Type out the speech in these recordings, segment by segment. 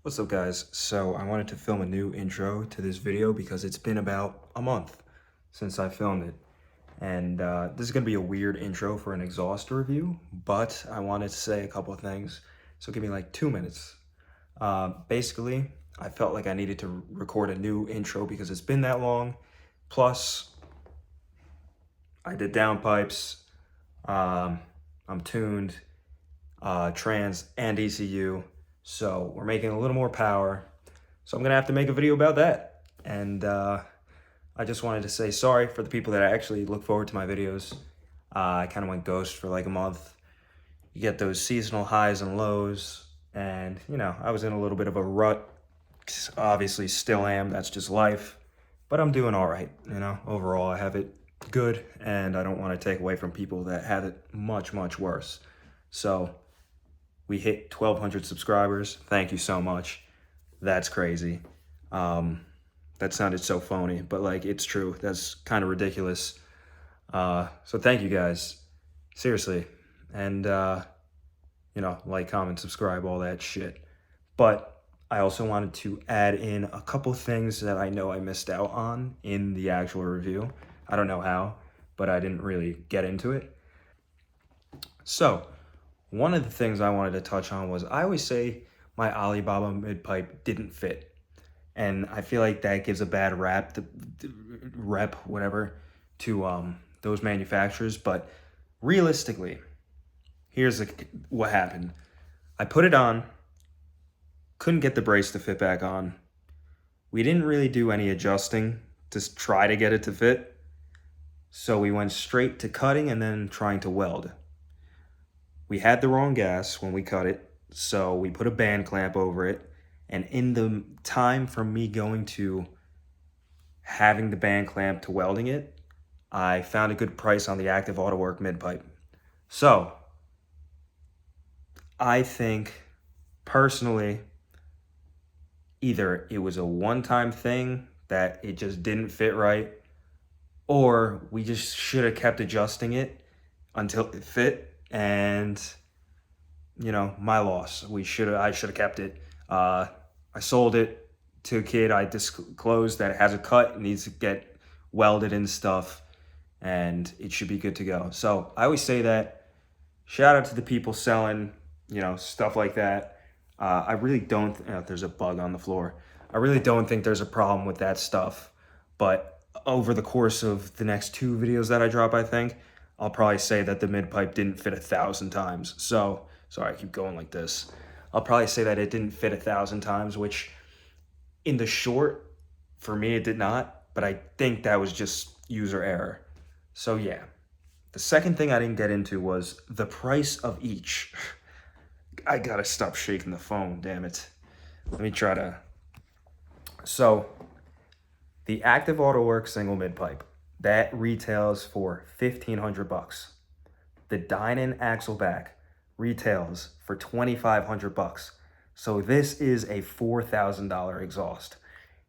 What's up, guys? So I wanted to film a new intro to this video because it's been about a month since I filmed it. And this is going to be a weird intro for an exhaust review, but I wanted to say a couple of things. So give me like 2 minutes. Basically, I felt like I needed to record a new intro because it's been that long. Plus, I did downpipes, I'm tuned, trans, and ECU. So we're making a little more power. So I'm gonna have to make a video about that. And I just wanted to say sorry for the people that actually look forward to my videos. I kind of went ghost for like a month. You get those seasonal highs and lows. And, you know, I was in a little bit of a rut. Obviously still am, that's just life. But I'm doing all right, you know. Overall, I have it good. And I don't want to take away from people that have it much, much worse. So we hit 1,200 subscribers. Thank you so much. That's crazy. That sounded so phony, but like it's true. That's kind of ridiculous. So thank you guys, seriously. And you know, like, comment, subscribe, all that shit. But I also wanted to add in a couple things that I know I missed out on in the actual review. I don't know how, but I didn't really get into it. So one of the things I wanted to touch on was I always say my Alibaba mid-pipe didn't fit. And I feel like that gives a bad rep, whatever, to those manufacturers. But realistically, here's what happened. I put it on, couldn't get the brace to fit back on. We didn't really do any adjusting to try to get it to fit. So we went straight to cutting and then trying to weld. We had the wrong gas when we cut it, so we put a band clamp over it. And in the time from me going to having the band clamp to welding it, I found a good price on the Active Autowerke mid-pipe. So I think, personally, either it was a one-time thing that it just didn't fit right, or we just should have kept adjusting it until it fit. And, you know, my loss. I should have kept it. I sold it to a kid. I disclosed that it has a cut, it needs to get welded and stuff, and it should be good to go. So I always say that. Shout out to the people selling, you know, stuff like that. I really don't, there's a bug on the floor. I really don't think there's a problem with that stuff. But over the course of the next 2 videos that I drop, I think, I'll probably say that the mid-pipe didn't fit 1,000 times. So, sorry, I keep going like this. I'll probably say that it didn't fit 1,000 times, which in the short, for me, it did not. But I think that was just user error. So yeah. The second thing I didn't get into was the price of each. I gotta stop shaking the phone, damn it. Let me try to. So, the Active Autowerke single mid-pipe, that retails for $1,500. The Dinan Axleback retails for $2,500. So this is a $4,000 exhaust.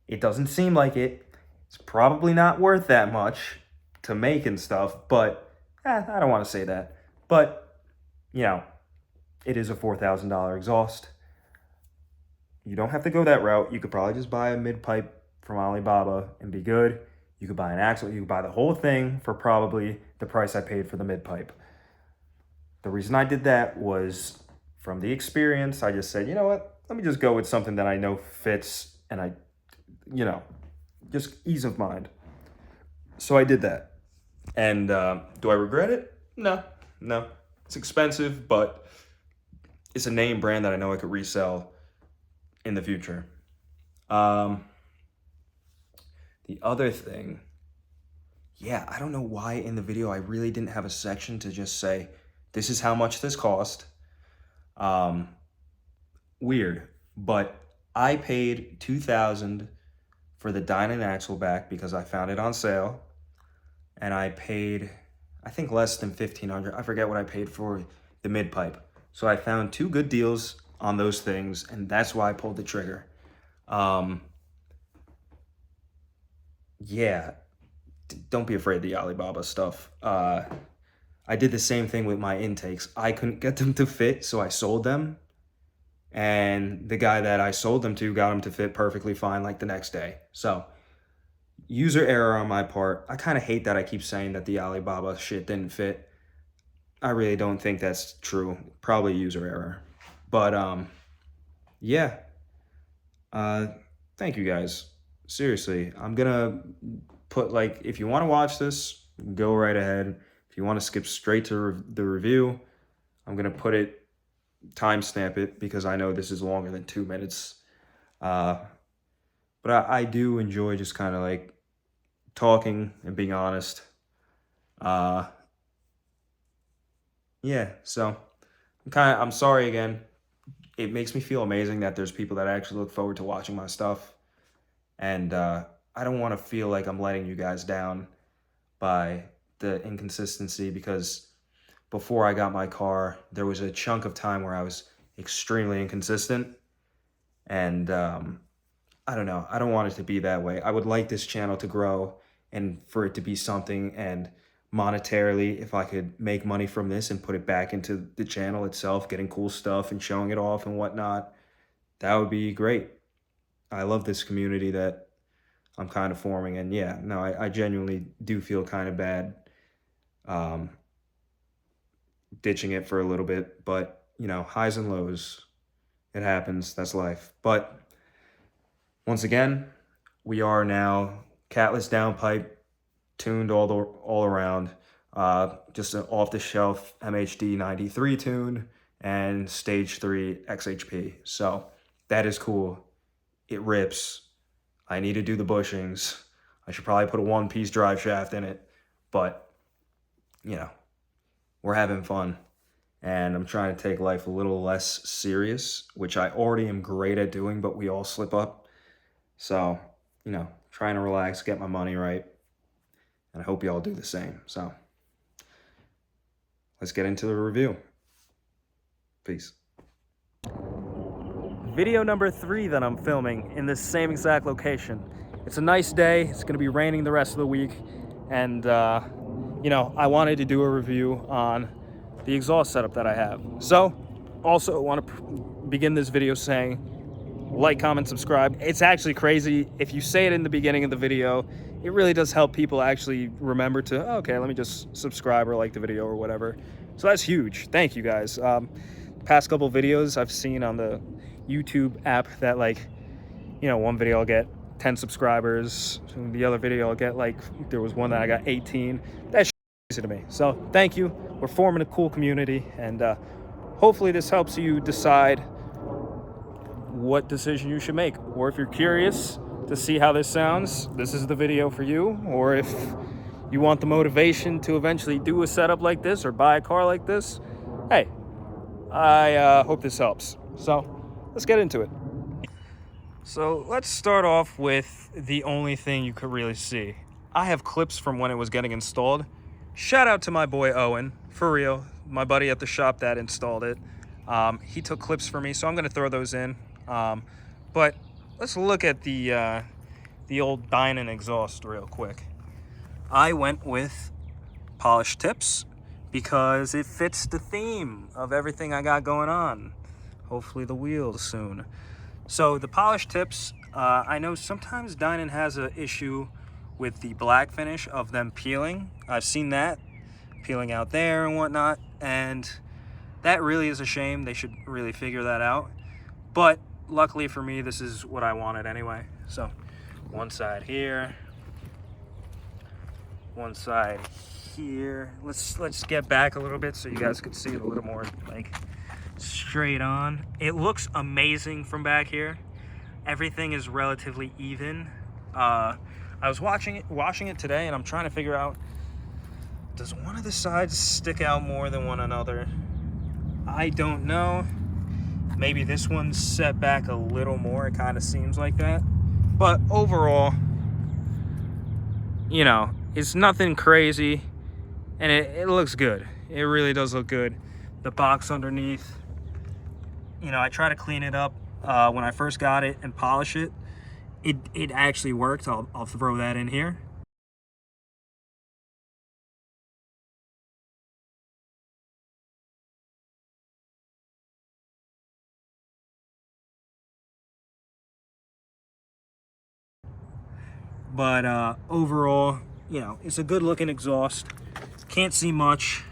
It doesn't seem like it. It's probably not worth that much to make and stuff, but I don't want to say that. But, you know, it is a $4,000 exhaust. You don't have to go that route. You could probably just buy a mid-pipe from Alibaba and be good. You could buy an axle. You could buy the whole thing for probably the price I paid for the mid-pipe. The reason I did that was from the experience. I just said, you know what? Let me just go with something that I know fits and I, you know, just ease of mind. So I did that. And do I regret it? No. It's expensive, but it's a name brand that I know I could resell in the future. The other thing, yeah, I don't know why in the video I really didn't have a section to just say, this is how much this cost. Weird, but I paid $2,000 for the Dinan Axleback because I found it on sale. And I paid, I think, less than $1,500. I forget what I paid for the mid-pipe. So I found 2 good deals on those things, and that's why I pulled the trigger. Yeah, don't be afraid of the Alibaba stuff. I did the same thing with my intakes. I couldn't get them to fit, so I sold them. and the guy that I sold them to got them to fit perfectly fine like the next day. So user error on my part. I kind of hate that I keep saying that the Alibaba shit didn't fit. I really don't think that's true. Probably user error. But yeah. Uh thank you guys. Seriously, I'm gonna put, like, if you want to watch this, go right ahead. If you want to skip straight to the review, I'm gonna put it, timestamp it, because I know this is longer than 2 minutes. Uh, but I do enjoy just kind of like talking and being honest. Uh, yeah, so I'm sorry again. It makes me feel amazing that there's people that actually look forward to watching my stuff, and I don't want to feel like I'm letting you guys down by the inconsistency, because before I got my car, there was a chunk of time where I was extremely inconsistent, and I don't know. I don't want it to be that way. I would like this channel to grow and for it to be something, and monetarily, if I could make money from this and put it back into the channel itself, getting cool stuff and showing it off and whatnot, that would be great. I love this community that I'm kind of forming, and yeah, no, I genuinely do feel kind of bad um, ditching it for a little bit, but highs and lows, it happens. That's life. But once again, we are now catless downpipe, tuned all around. Just an off-the-shelf MHD 93 tune and stage 3 XHP. So that is cool. It rips. I need to do the bushings. I should probably put a one-piece drive shaft in it, but we're having fun. And I'm trying to take life a little less serious, which I already am great at doing, but we all slip up. So, trying to relax, get my money right, and I hope you all do the same. So, let's get into the review. Peace. Video number 3 that I'm filming in this same exact location. It's a nice day. It's going to be raining the rest of the week, and I wanted to do a review on the exhaust setup that I have. So, also want to begin this video saying, like, comment, subscribe. It's actually crazy. If you say it in the beginning of the video, it really does help people actually remember to, oh, okay, let me just subscribe or like the video or whatever. So that's huge. Thank you guys. Past couple videos I've seen on the YouTube app that, like, one video I'll get 10 subscribers. The other video I'll get, like, there was one that I got 18. That's crazy to me. So thank you. We're forming a cool community, and hopefully this helps you decide what decision you should make. Or if you're curious to see how this sounds, this is the video for you. Or if you want the motivation to eventually do a setup like this or buy a car like this, hey, I hope this helps. So let's get into it. So let's start off with the only thing you could really see. I have clips from when it was getting installed. Shout out to my boy Owen, for real, my buddy at the shop that installed it. He took clips for me, so I'm going to throw those in. But let's look at the old Dinan exhaust real quick. I went with polished tips because it fits the theme of everything I got going on. Hopefully the wheels soon. So the polished tips, I know sometimes Dinan has an issue with the black finish of them peeling. I've seen that peeling out there and whatnot, and that really is a shame. They should really figure that out. But luckily for me, this is what I wanted anyway. So one side here, one side here. Let's get back a little bit so you guys can see it a little more, like, straight on. It looks amazing from back here. Everything is relatively even. I was washing it today, and I'm trying to figure out, does one of the sides stick out more than one another? I don't know. Maybe this one's set back a little more. It kind of seems like that. But overall, it's nothing crazy, and it looks good. It really does look good. The box underneath, I try to clean it up when I first got it and polish it. It actually worked. I'll throw that in here. but overall, you know, it's a good looking exhaust. Can't see much,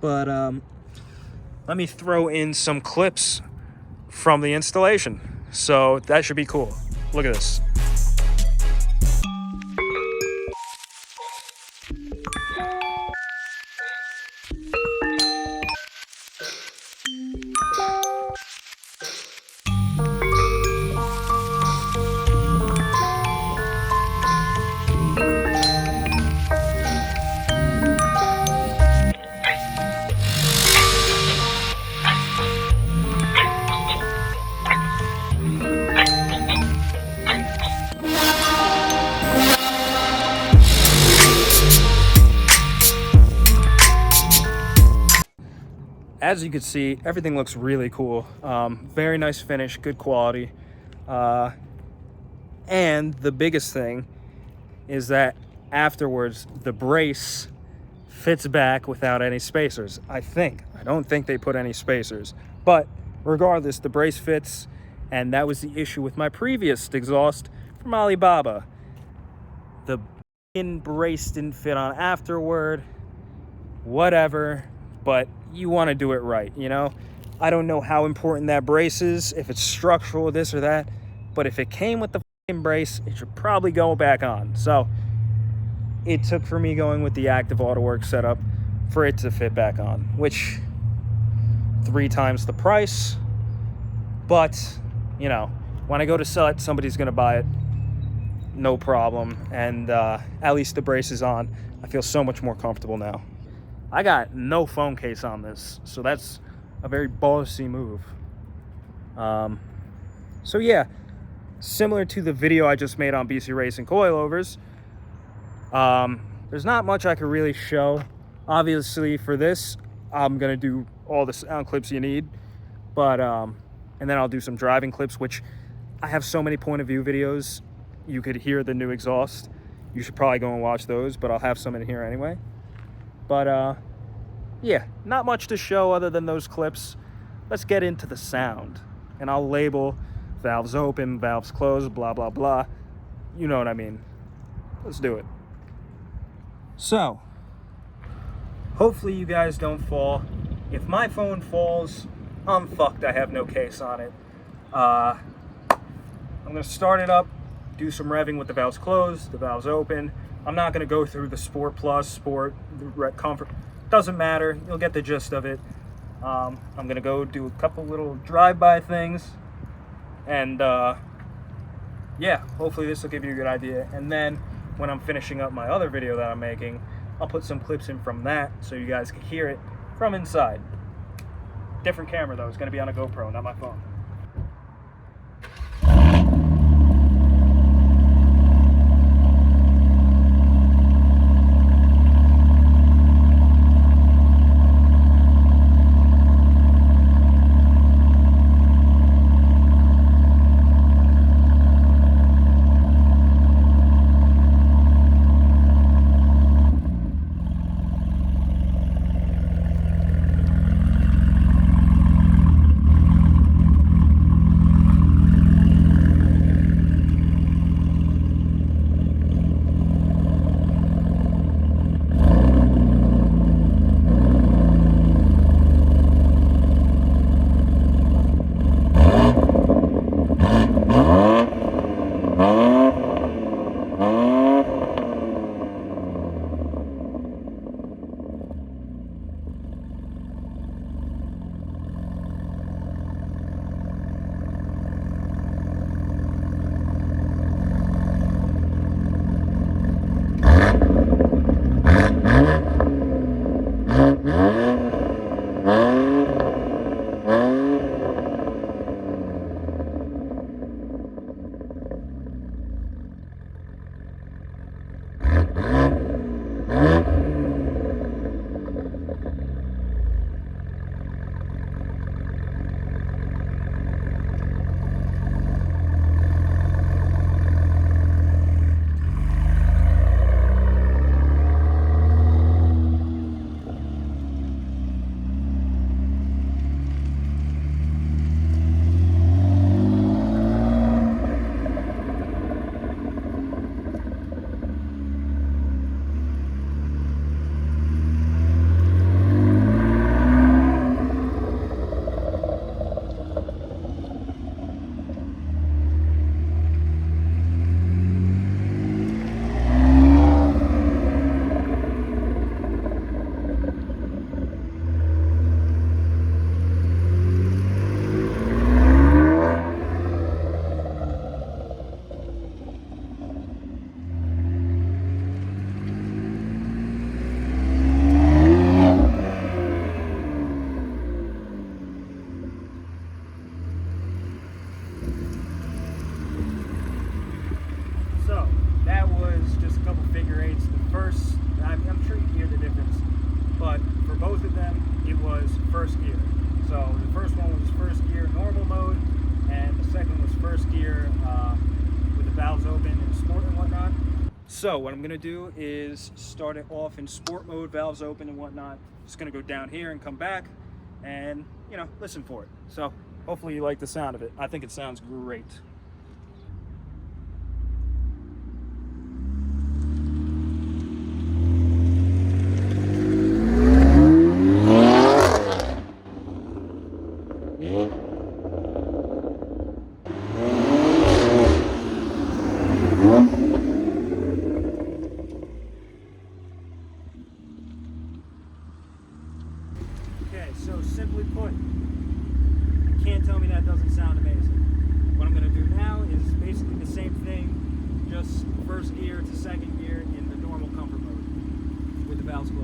but let me throw in some clips from the installation. So that should be cool. Look at this. As you can see, everything looks really cool. Very nice finish, good quality. And the biggest thing is that afterwards, the brace fits back without any spacers. I don't think they put any spacers, but regardless, the brace fits. And that was the issue with my previous exhaust from Alibaba. The brace didn't fit on afterward, whatever, but you want to do it right, you know? I don't know how important that brace is, if it's structural, this or that, but if it came with the brace, it should probably go back on. So it took for me going with the Active Autowerke setup for it to fit back on, which 3 times the price, but you know, when I go to sell it, somebody's gonna buy it, no problem. And at least the brace is on. I feel so much more comfortable now. I got no phone case on this, so that's a very ballsy move. So yeah, similar to the video I just made on BC Racing coilovers, there's not much I could really show. Obviously for this, I'm gonna do all the sound clips you need, but and then I'll do some driving clips, which I have so many point of view videos. You could hear the new exhaust. You should probably go and watch those, but I'll have some in here anyway. But yeah, not much to show other than those clips. Let's get into the sound, and I'll label valves open, valves closed, blah, blah, blah. You know what I mean. Let's do it. So, hopefully you guys don't fall. If my phone falls, I'm fucked. I have no case on it. I'm gonna start it up, do some revving with the valves closed, the valves open. I'm not gonna go through the Sport Plus, Sport, the Comfort. Doesn't matter, you'll get the gist of it. I'm gonna go do a couple little drive-by things, and yeah, hopefully this will give you a good idea. And then when I'm finishing up my other video that I'm making, I'll put some clips in from that so you guys can hear it from inside. Different camera though, it's gonna be on a GoPro, not my phone. first, I'm sure you can hear the difference, but for both of them, it was first gear. So the first one was first gear normal mode, and the second was first gear with the valves open in sport and whatnot. So what I'm gonna do is start it off in sport mode, valves open and whatnot. Just gonna go down here and come back and, you know, listen for it. So hopefully you like the sound of it. I think it sounds great. Okay, so simply put, you can't tell me that doesn't sound amazing. What I'm going to do now is basically the same thing, just first gear to second gear in the normal comfort mode with the valves closed.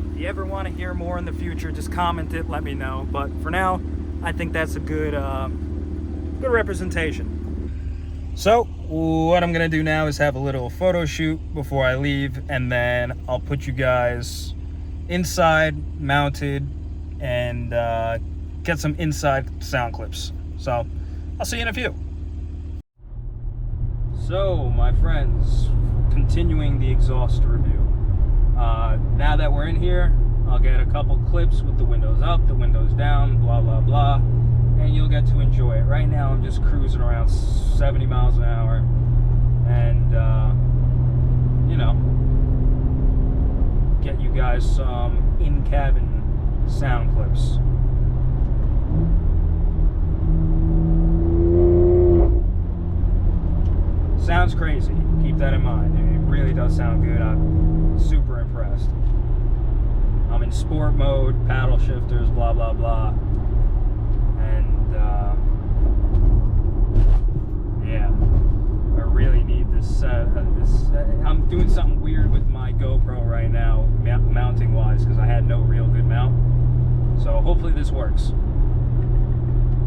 If you ever want to hear more in the future, just comment it, let me know. But for now, I think that's a good good representation. So what I'm gonna do now is have a little photo shoot before I leave, and then I'll put you guys inside, mounted, and get some inside sound clips. So I'll see you in a few. So my friends, continuing the exhaust review. Now that we're in here, I'll get a couple clips with the windows up, the windows down, blah, blah, blah, and you'll get to enjoy it. Right now, I'm just cruising around 70 miles an hour, and, you know, get you guys some in-cabin sound clips. Sounds crazy. Keep that in mind. It really does sound good. I'm super impressed. I'm in sport mode, paddle shifters, blah, blah, blah. And, yeah. I really need this, I'm doing something weird with my GoPro right now, mounting-wise, because I had no real good mount. So hopefully this works.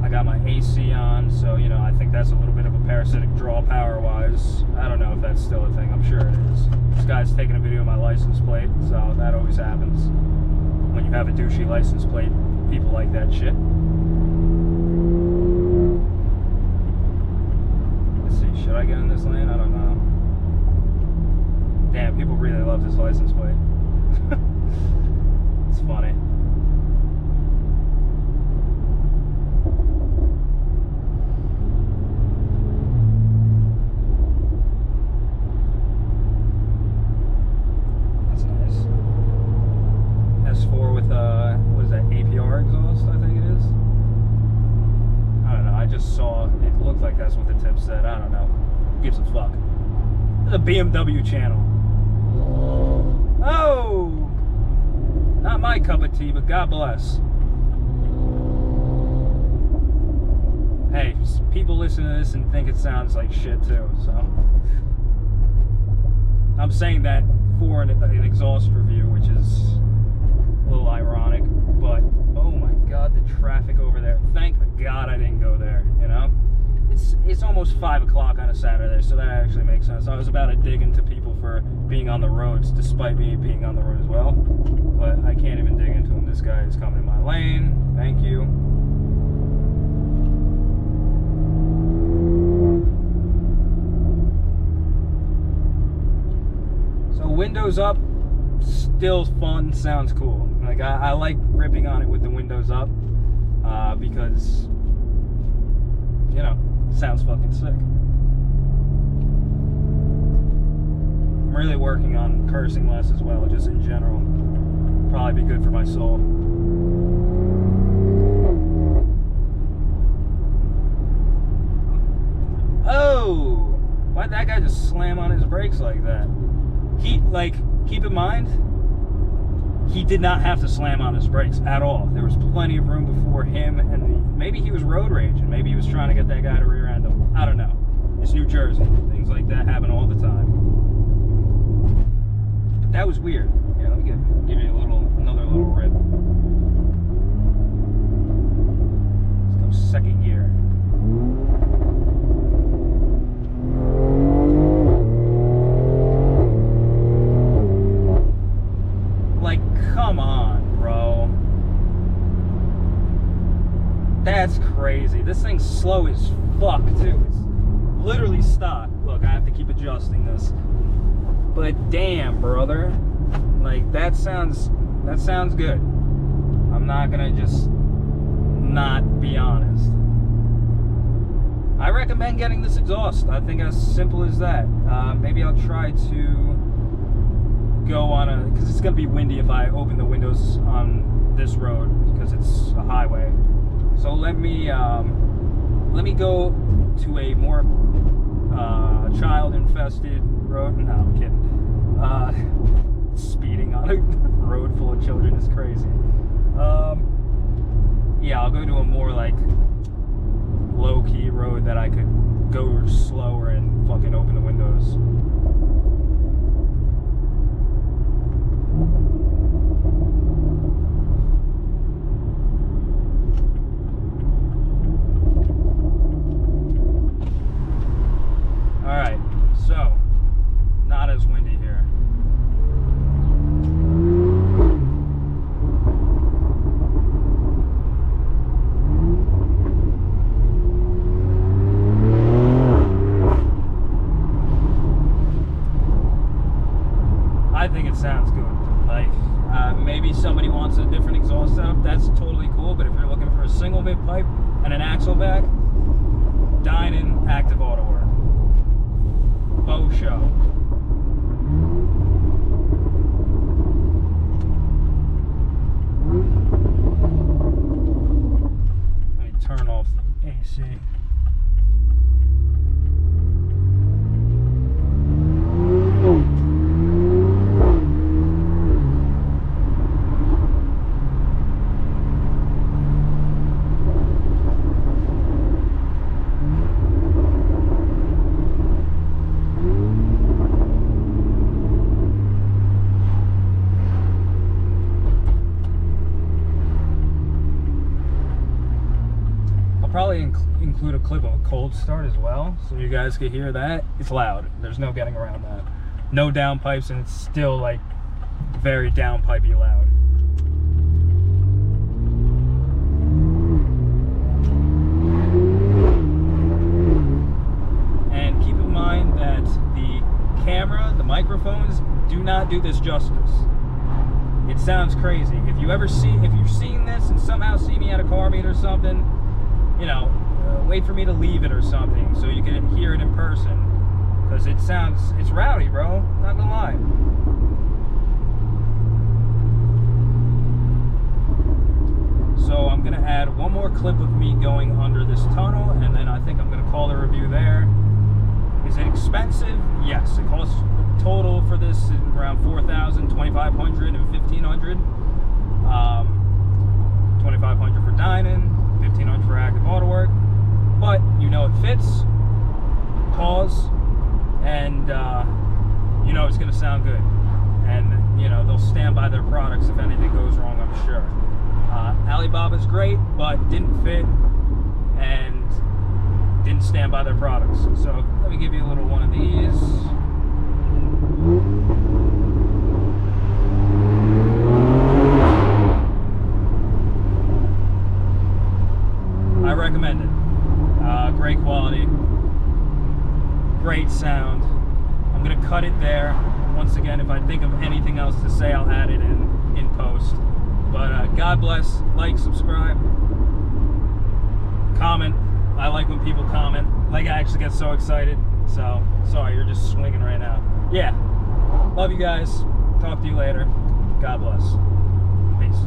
I got my AC on, so, you know, I think that's a little bit of a parasitic draw power-wise. I don't know if that's still a thing. I'm sure it is. This guy's taking a video of my license plate, so that always happens. When you have a douchey license plate, people like that shit. Let's see, should I get in this lane? I don't know. Damn, people really love this license plate. It's funny. S4 with what is that, APR exhaust, I think it is. I don't know, I just saw it looked like that's what the tip said. I don't know, who gives a fuck. This is a BMW channel. Oh, not my cup of tea, but God bless. Hey, people listen to this and think it sounds like shit too, so I'm saying that for an exhaust review, which is a little ironic, but oh my god, the traffic over there. Thank God I didn't go there, you know? It's almost 5 o'clock on a Saturday, so that actually makes sense. I was about to dig into people for being on the roads, despite me being on the road as well, but I can't even dig into them. This guy is coming in my lane. Thank you. So windows up, still fun, sounds cool. Like I like ripping on it with the windows up because, you know, it sounds fucking sick. I'm really working on cursing less as well, just in general. Probably be good for my soul. Oh, why'd that guy just slam on his brakes like that? Keep in mind, he did not have to slam on his brakes at all. There was plenty of room before him, and maybe he was road raging. Maybe he was trying to get that guy to rear end him. I don't know. It's New Jersey. Things like that happen all the time. But that was weird. Yeah, let me give you another little rip. Let's go second gear. Like, come on, bro. That's crazy. This thing's slow as fuck, too. It's literally stock. Look, I have to keep adjusting this. But damn, brother. Like, that sounds good. I'm not gonna just not be honest. I recommend getting this exhaust. I think as simple as that. Maybe I'll try to go on because it's gonna be windy if I open the windows on this road because it's a highway. So let me go to a more child-infested road. No, I'm kidding. Speeding on a road full of children is crazy. Yeah, I'll go to a more like low-key road that I could go slower and fucking open the windows. Alright, so, not as windy here. I think it sounds good. Like, maybe somebody wants a different exhaust setup, that's totally cool, but if you're looking for a single mid pipe and an Axleback, Dinan Active Autowerke. Bow show. Let me turn off the AC. Probably include a clip of a cold start as well, so you guys can hear that. It's loud. There's no getting around that. No downpipes, and it's still like very downpipey loud. And keep in mind that the camera, the microphones, do not do this justice. It sounds crazy. If you've seen this and somehow see me at a car meet or something, you know, wait for me to leave it or something so you can hear it in person, because it's rowdy, bro, not gonna lie. So I'm gonna add one more clip of me going under this tunnel, and then I think I'm gonna call the review there. Is it expensive? Yes, it costs total for this around $4,000, $2,500 and $1,500. $2,500 for Dinan, $1,500 for Active Autowerke, but you know it fits, pause, and you know it's going to sound good, and you know they'll stand by their products if anything goes wrong, I'm sure. Alibaba's great, but didn't fit and didn't stand by their products. So let me give you a little one of these. I recommend it. Great quality, great sound. I'm gonna cut it there. Once again, if I think of anything else to say, I'll add it in post. But God bless. Like, subscribe, comment. I like when people comment. Like, I actually get so excited. So sorry, you're just swinging right now. Yeah, love you guys. Talk to you later. God bless. Peace.